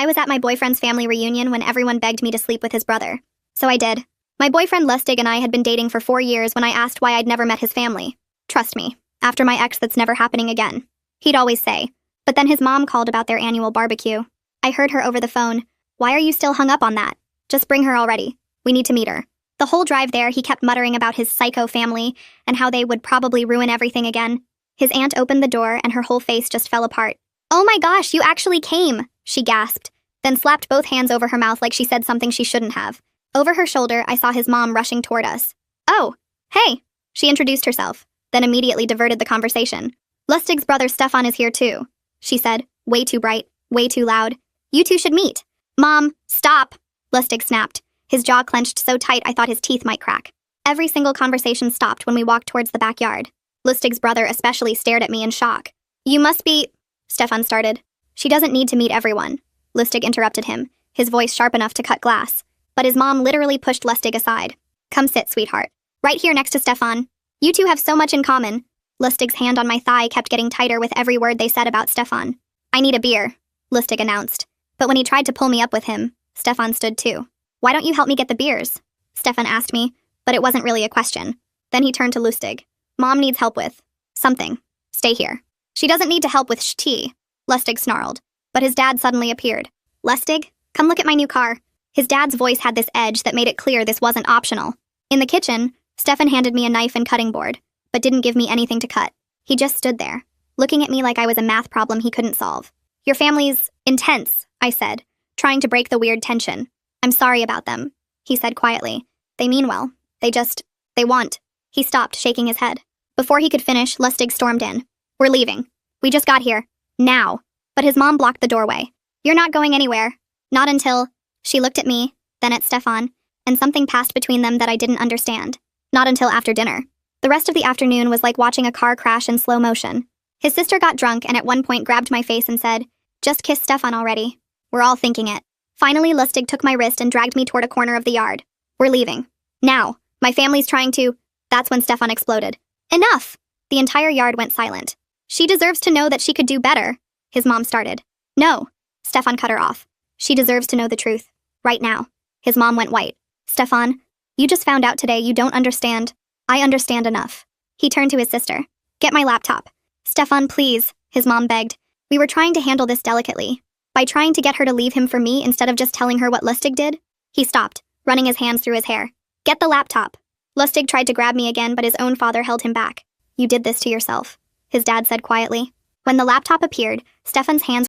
I was at my boyfriend's family reunion when everyone begged me to sleep with his brother. So I did. My boyfriend Lustig and I had been dating for 4 years when I asked why I'd never met his family. Trust me, after my ex, that's never happening again. He'd always say. But then his mom called about their annual barbecue. I heard her over the phone. Why are you still hung up on that? Just bring her already. We need to meet her. The whole drive there, he kept muttering about his psycho family and how they would probably ruin everything again. His aunt opened the door and her whole face just fell apart. "Oh my gosh, you actually came," she gasped, then slapped both hands over her mouth like she said something she shouldn't have. Over her shoulder, I saw his mom rushing toward us. "Oh, hey," she introduced herself, then immediately diverted the conversation. "Lustig's brother Stefan is here too," she said, way too bright, way too loud. "You two should meet." "Mom, stop," Lustig snapped, his jaw clenched so tight I thought his teeth might crack. Every single conversation stopped when we walked towards the backyard. Lustig's brother especially stared at me in shock. "You must be," Stefan started. "She doesn't need to meet everyone," Lustig interrupted him, his voice sharp enough to cut glass. But his mom literally pushed Lustig aside. "Come sit, sweetheart. Right here next to Stefan. You two have so much in common." Lustig's hand on my thigh kept getting tighter with every word they said about Stefan. "I need a beer," Lustig announced. But when he tried to pull me up with him, Stefan stood too. "Why don't you help me get the beers?" Stefan asked me, but it wasn't really a question. Then he turned to Lustig. "Mom needs help with something. Stay here." "She doesn't need to help with tea," Lustig snarled. But his dad suddenly appeared. "Lustig, come look at my new car." His dad's voice had this edge that made it clear this wasn't optional. In the kitchen, Stefan handed me a knife and cutting board, but didn't give me anything to cut. He just stood there, looking at me like I was a math problem he couldn't solve. "Your family's intense," I said, trying to break the weird tension. "I'm sorry about them," he said quietly. "They mean well. They want." He stopped, shaking his head. Before he could finish, Lustig stormed in. "We're leaving. We just got here. Now." But his mom blocked the doorway. "You're not going anywhere. Not until..." She looked at me, then at Stefan, and something passed between them that I didn't understand. "Not until after dinner." The rest of the afternoon was like watching a car crash in slow motion. His sister got drunk and at one point grabbed my face and said, "Just kiss Stefan already." We're all thinking it. Finally, Lustig took my wrist and dragged me toward a corner of the yard. "We're leaving. Now. My family's trying to..." That's when Stefan exploded. "Enough!" The entire yard went silent. "She deserves to know that she could do better," his mom started. "No," Stefan cut her off. "She deserves to know the truth. Right now." His mom went white. "Stefan, you just found out today you don't understand. I understand enough." He turned to his sister. "Get my laptop." "Stefan, please," his mom begged. "We were trying to handle this delicately. By trying to get her to leave him for me instead of just telling her what Lustig did." He stopped, running his hands through his hair. "Get the laptop." Lustig tried to grab me again, but his own father held him back. "You did this to yourself," his dad said quietly. When the laptop appeared, Stefan's hands